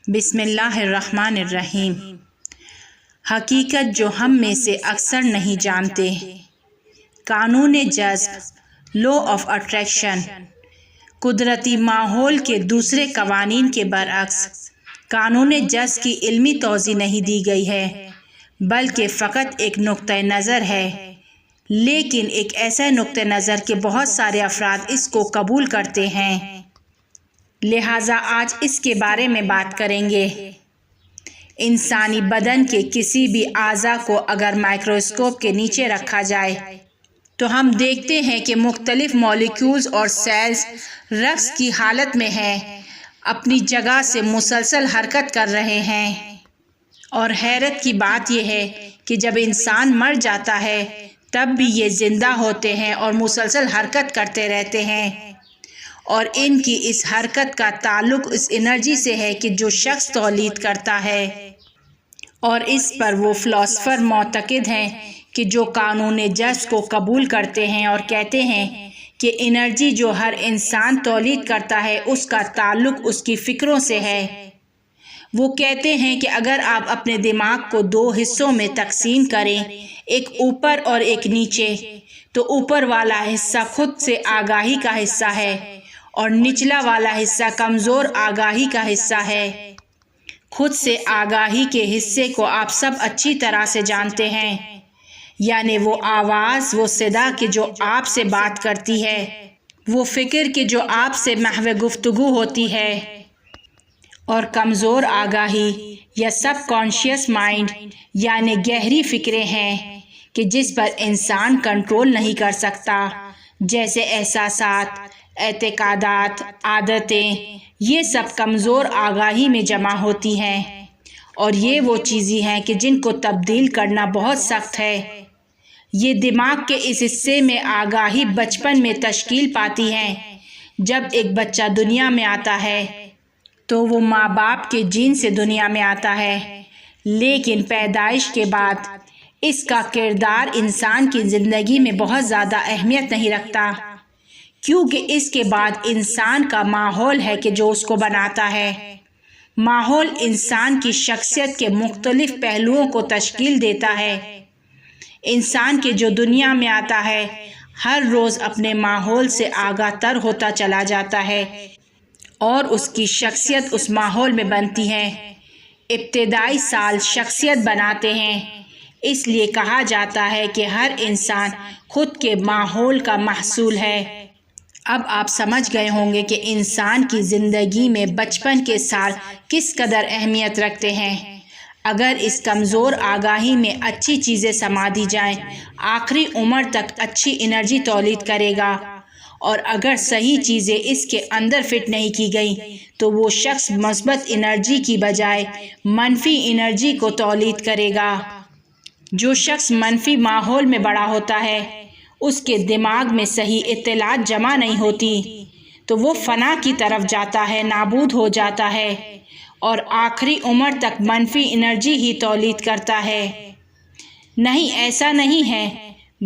بسم اللہ الرحمن الرحیم۔ حقیقت جو ہم میں سے اکثر نہیں جانتے۔ قانون جذب، لا آف اٹریکشن۔ قدرتی ماحول کے دوسرے قوانین کے برعکس قانون جذب کی علمی توضیح نہیں دی گئی ہے، بلکہ فقط ایک نقطۂ نظر ہے، لیکن ایک ایسا نقطۂ نظر کہ بہت سارے افراد اس کو قبول کرتے ہیں، لہٰذا آج اس کے بارے میں بات کریں گے۔ انسانی بدن کے کسی بھی اعضاء کو اگر مائکروسکوپ کے نیچے رکھا جائے تو ہم دیکھتے ہیں کہ مختلف مالیکیولز اور سیلز رقص کی حالت میں ہیں، اپنی جگہ سے مسلسل حرکت کر رہے ہیں، اور حیرت کی بات یہ ہے کہ جب انسان مر جاتا ہے تب بھی یہ زندہ ہوتے ہیں اور مسلسل حرکت کرتے رہتے ہیں، اور ان کی اس حرکت کا تعلق اس انرجی سے ہے کہ جو شخص تولید کرتا ہے، اور اس پر وہ فلاسفر معتقد ہیں کہ جو قانون جذب کو قبول کرتے ہیں اور کہتے ہیں کہ انرجی جو ہر انسان تولید کرتا ہے اس کا تعلق اس کی فکروں سے ہے۔ وہ کہتے ہیں کہ اگر آپ اپنے دماغ کو دو حصوں میں تقسیم کریں، ایک اوپر اور ایک نیچے، تو اوپر والا حصہ خود سے آگاہی کا حصہ ہے اور نچلا والا حصہ کمزور آگاہی کا حصہ ہے۔ خود سے آگاہی کے حصے کو آپ سب اچھی طرح سے جانتے ہیں، یعنی وہ آواز، وہ صدا کہ جو آپ سے بات کرتی ہے، وہ فکر کہ جو آپ سے محو گفتگو ہوتی ہے، اور کمزور آگاہی یا سب کانشیس مائنڈ یعنی گہری فکریں ہیں کہ جس پر انسان کنٹرول نہیں کر سکتا، جیسے احساسات، اعتقادات، عادتیں، یہ سب کمزور آگاہی میں جمع ہوتی ہیں، اور یہ وہ چیزیں ہیں کہ جن کو تبدیل کرنا بہت سخت ہے۔ یہ دماغ کے اس حصے میں آگاہی بچپن میں تشکیل پاتی ہیں۔ جب ایک بچہ دنیا میں آتا ہے تو وہ ماں باپ کے جین سے دنیا میں آتا ہے، لیکن پیدائش کے بعد اس کا کردار انسان کی زندگی میں بہت زیادہ اہمیت نہیں رکھتا، کیونکہ اس کے بعد انسان کا ماحول ہے کہ جو اس کو بناتا ہے۔ ماحول انسان کی شخصیت کے مختلف پہلوؤں کو تشکیل دیتا ہے۔ انسان کے جو دنیا میں آتا ہے ہر روز اپنے ماحول سے آگاہ تر ہوتا چلا جاتا ہے، اور اس کی شخصیت اس ماحول میں بنتی ہے۔ ابتدائی سال شخصیت بناتے ہیں، اس لیے کہا جاتا ہے کہ ہر انسان خود کے ماحول کا محصول ہے۔ اب آپ سمجھ گئے ہوں گے کہ انسان کی زندگی میں بچپن کے سال کس قدر اہمیت رکھتے ہیں۔ اگر اس کمزور آگاہی میں اچھی چیزیں سما دی جائیں، آخری عمر تک اچھی انرجی تولید کرے گا، اور اگر صحیح چیزیں اس کے اندر فٹ نہیں کی گئیں تو وہ شخص مثبت انرجی کی بجائے منفی انرجی کو تولید کرے گا۔ جو شخص منفی ماحول میں بڑا ہوتا ہے، اس کے دماغ میں صحیح اطلاعات جمع نہیں ہوتی، تو وہ فنا کی طرف جاتا ہے، نابود ہو جاتا ہے، اور آخری عمر تک منفی انرجی ہی تولید کرتا ہے۔ نہیں، ایسا نہیں ہے،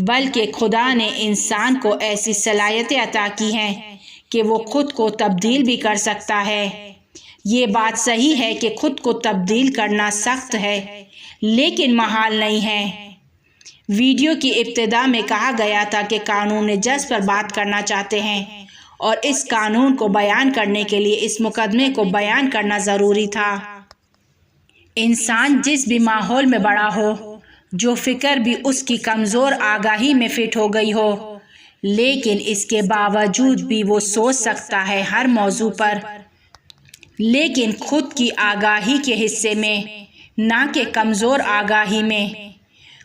بلکہ خدا نے انسان کو ایسی صلاحیتیں عطا کی ہیں کہ وہ خود کو تبدیل بھی کر سکتا ہے۔ یہ بات صحیح ہے کہ خود کو تبدیل کرنا سخت ہے، لیکن محال نہیں ہے۔ ویڈیو کی ابتدا میں کہا گیا تھا کہ قانون جذب پر بات کرنا چاہتے ہیں، اور اس قانون کو بیان کرنے کے لیے اس مقدمے کو بیان کرنا ضروری تھا۔ انسان جس بھی ماحول میں بڑا ہو، جو فکر بھی اس کی کمزور آگاہی میں فٹ ہو گئی ہو، لیکن اس کے باوجود بھی وہ سوچ سکتا ہے ہر موضوع پر، لیکن خود کی آگاہی کے حصے میں، نہ کہ کمزور آگاہی میں۔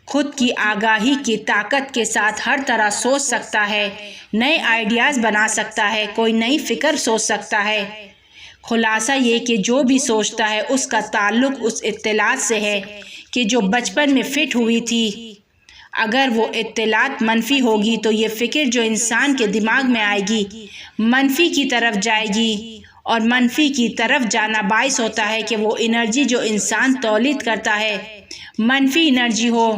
خود کی آگاہی کی طاقت کے ساتھ ہر طرح سوچ سکتا ہے، نئے آئیڈیاز بنا سکتا ہے، کوئی نئی فکر سوچ سکتا ہے۔ خلاصہ یہ کہ جو بھی سوچتا ہے اس کا تعلق اس اطلاعات سے ہے کہ جو بچپن میں فٹ ہوئی تھی۔ اگر وہ اطلاعات منفی ہوگی تو یہ فکر جو انسان کے دماغ میں آئے گی منفی کی طرف جائے گی، اور منفی کی طرف جانا باعث ہوتا ہے کہ وہ انرجی جو انسان تولید کرتا ہے منفی انرجی ہو،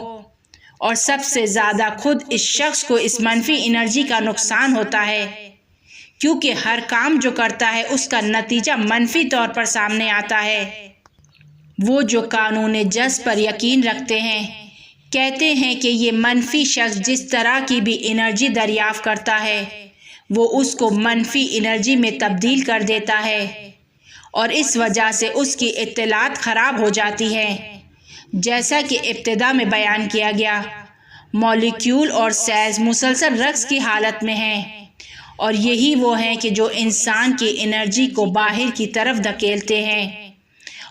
اور سب سے زیادہ خود اس شخص کو اس منفی انرجی کا نقصان ہوتا ہے، کیونکہ ہر کام جو کرتا ہے اس کا نتیجہ منفی طور پر سامنے آتا ہے۔ وہ جو قانون جذب پر یقین رکھتے ہیں کہتے ہیں کہ یہ منفی شخص جس طرح کی بھی انرجی دریافت کرتا ہے وہ اس کو منفی انرجی میں تبدیل کر دیتا ہے اور اس وجہ سے اس کی اطلاعات خراب ہو جاتی ہے۔ جیسا کہ ابتدا میں بیان کیا گیا، مالیکیول اور سیلز مسلسل رقص کی حالت میں ہیں اور یہی وہ ہیں کہ جو انسان کی انرجی کو باہر کی طرف دھکیلتے ہیں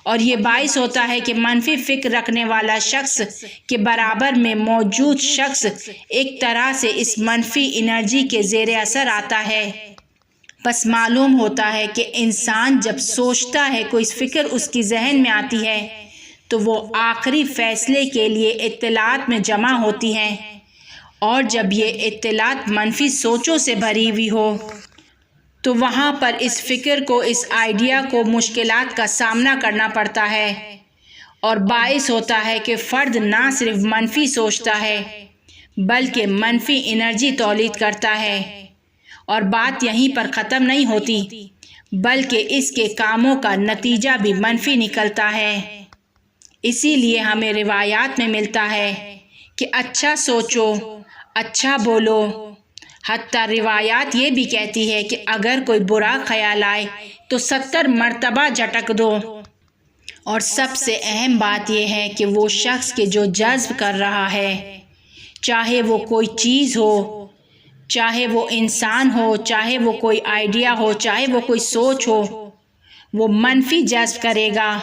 اور یہ باعث ہوتا ہے کہ منفی فکر رکھنے والا شخص کے برابر میں موجود شخص ایک طرح سے اس منفی انرجی کے زیر اثر آتا ہے۔ بس معلوم ہوتا ہے کہ انسان جب سوچتا ہے کوئی فکر اس کی ذہن میں آتی ہے تو وہ آخری فیصلے کے لیے اطلاعات میں جمع ہوتی ہیں اور جب یہ اطلاعات منفی سوچوں سے بھری ہوئی ہو تو وہاں پر اس فکر کو، اس آئیڈیا کو مشکلات کا سامنا کرنا پڑتا ہے اور باعث ہوتا ہے کہ فرد نہ صرف منفی سوچتا ہے بلکہ منفی انرجی تولید کرتا ہے۔ اور بات یہیں پر ختم نہیں ہوتی بلکہ اس کے کاموں کا نتیجہ بھی منفی نکلتا ہے۔ اسی لیے ہمیں روایات میں ملتا ہے کہ اچھا سوچو، اچھا بولو۔ حتیٰ روایات یہ بھی کہتی ہے کہ اگر کوئی برا خیال آئے تو 70 مرتبہ جھٹک دو۔ اور سب سے اہم بات یہ ہے کہ وہ شخص کے جو جذب کر رہا ہے، چاہے وہ کوئی چیز ہو، چاہے وہ انسان ہو، چاہے وہ کوئی آئیڈیا ہو، چاہے وہ کوئی سوچ ہو، وہ منفی جذب کرے گا۔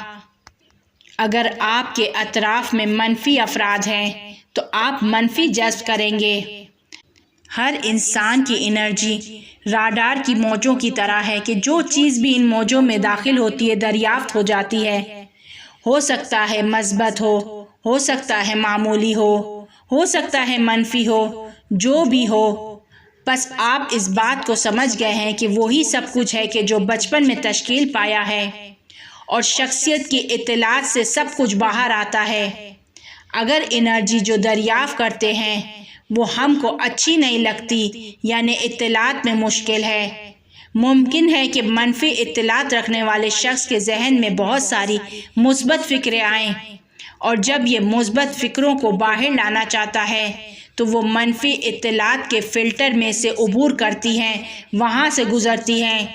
اگر آپ کے اطراف میں منفی افراد ہیں تو آپ منفی جذب کریں گے۔ ہر انسان کی انرجی راڈار کی موجوں کی طرح ہے کہ جو چیز بھی ان موجوں میں داخل ہوتی ہے دریافت ہو جاتی ہے۔ ہو سکتا ہے مثبت ہو سکتا ہے معمولی ہو سکتا ہے منفی ہو، جو بھی ہو۔ بس آپ اس بات کو سمجھ گئے ہیں کہ وہی سب کچھ ہے کہ جو بچپن میں تشکیل پایا ہے اور شخصیت کی اطلاعات سے سب کچھ باہر آتا ہے۔ اگر انرجی جو دریافت کرتے ہیں وہ ہم کو اچھی نہیں لگتی یعنی اطلاعات میں مشکل ہے، ممکن ہے کہ منفی اطلاعات رکھنے والے شخص کے ذہن میں بہت ساری مثبت فکریں آئیں اور جب یہ مثبت فکروں کو باہر لانا چاہتا ہے تو وہ منفی اطلاعات کے فلٹر میں سے عبور کرتی ہیں، وہاں سے گزرتی ہیں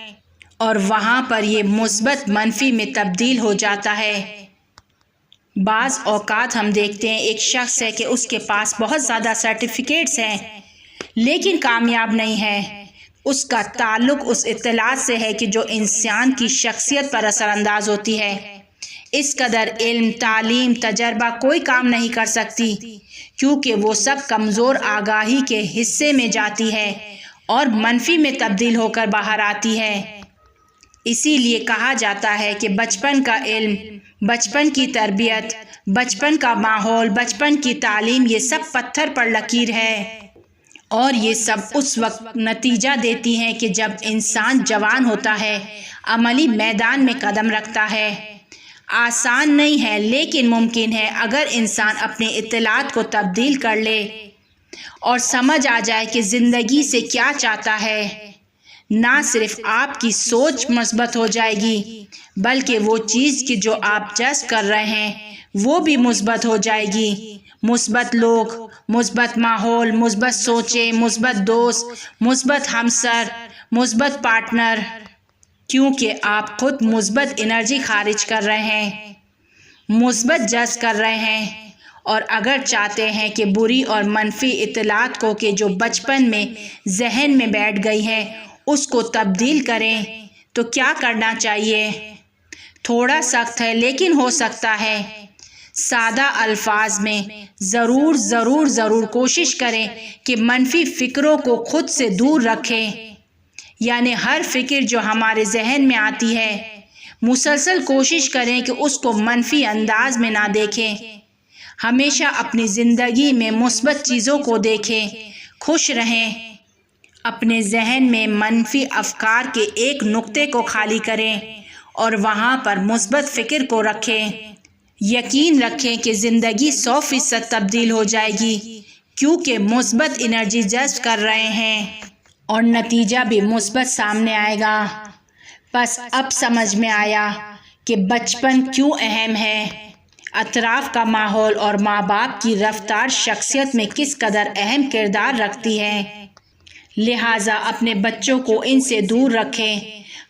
اور وہاں پر یہ مثبت منفی میں تبدیل ہو جاتا ہے۔ بعض اوقات ہم دیکھتے ہیں ایک شخص ہے کہ اس کے پاس بہت زیادہ سرٹیفکیٹس ہیں لیکن کامیاب نہیں ہے۔ اس کا تعلق اس اطلاعات سے ہے کہ جو انسان کی شخصیت پر اثر انداز ہوتی ہے۔ اس قدر علم، تعلیم، تجربہ کوئی کام نہیں کر سکتی کیونکہ وہ سب کمزور آگاہی کے حصے میں جاتی ہے اور منفی میں تبدیل ہو کر باہر آتی ہے۔ اسی لیے کہا جاتا ہے کہ بچپن کا علم، بچپن کی تربیت، بچپن کا ماحول، بچپن کی تعلیم یہ سب پتھر پر لکیر ہے اور یہ سب اس وقت نتیجہ دیتی ہیں کہ جب انسان جوان ہوتا ہے، عملی میدان میں قدم رکھتا ہے۔ آسان نہیں ہے لیکن ممکن ہے اگر انسان اپنی اطلاعات کو تبدیل کر لے اور سمجھ آ جائے کہ زندگی سے کیا چاہتا ہے۔ نہ صرف آپ کی سوچ مثبت ہو جائے گی بلکہ وہ چیز کی جو آپ جذب کر رہے ہیں وہ بھی مثبت ہو جائے گی۔ مثبت لوگ، مثبت ماحول، مثبت سوچیں، مثبت دوست، مثبت ہمسر، مثبت پارٹنر، کیونکہ آپ خود مثبت انرجی خارج کر رہے ہیں، مثبت جذب کر رہے ہیں اور اگر چاہتے ہیں کہ بری اور منفی اطلاعات کو کہ جو بچپن میں ذہن میں بیٹھ گئی ہیں اس کو تبدیل کریں تو کیا کرنا چاہیے؟ تھوڑا سخت ہے لیکن ہو سکتا ہے۔ سادہ الفاظ میں ضرور کوشش کریں کہ منفی فکروں کو خود سے دور رکھیں، یعنی ہر فکر جو ہمارے ذہن میں آتی ہے مسلسل کوشش کریں کہ اس کو منفی انداز میں نہ دیکھیں۔ ہمیشہ اپنی زندگی میں مثبت چیزوں کو دیکھیں، خوش رہیں۔ اپنے ذہن میں منفی افکار کے ایک نقطے کو خالی کریں اور وہاں پر مثبت فکر کو رکھیں۔ یقین رکھیں کہ زندگی 100% تبدیل ہو جائے گی کیونکہ مثبت انرجی جذب کر رہے ہیں۔ اور نتیجہ بھی مثبت سامنے آئے گا۔ بس اب سمجھ میں آیا کہ بچپن کیوں اہم ہے۔ اطراف کا ماحول اور ماں باپ کی رفتار شخصیت میں کس قدر اہم کردار رکھتی ہے۔ لہٰذا اپنے بچوں کو ان سے دور رکھیں،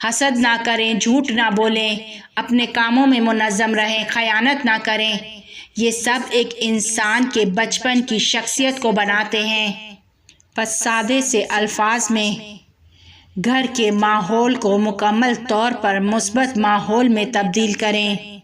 حسد نہ کریں، جھوٹ نہ بولیں، اپنے کاموں میں منظم رہیں، خیانت نہ کریں۔ یہ سب ایک انسان کے بچپن کی شخصیت کو بناتے ہیں۔ بس سادے سے الفاظ میں گھر کے ماحول کو مکمل طور پر مثبت ماحول میں تبدیل کریں۔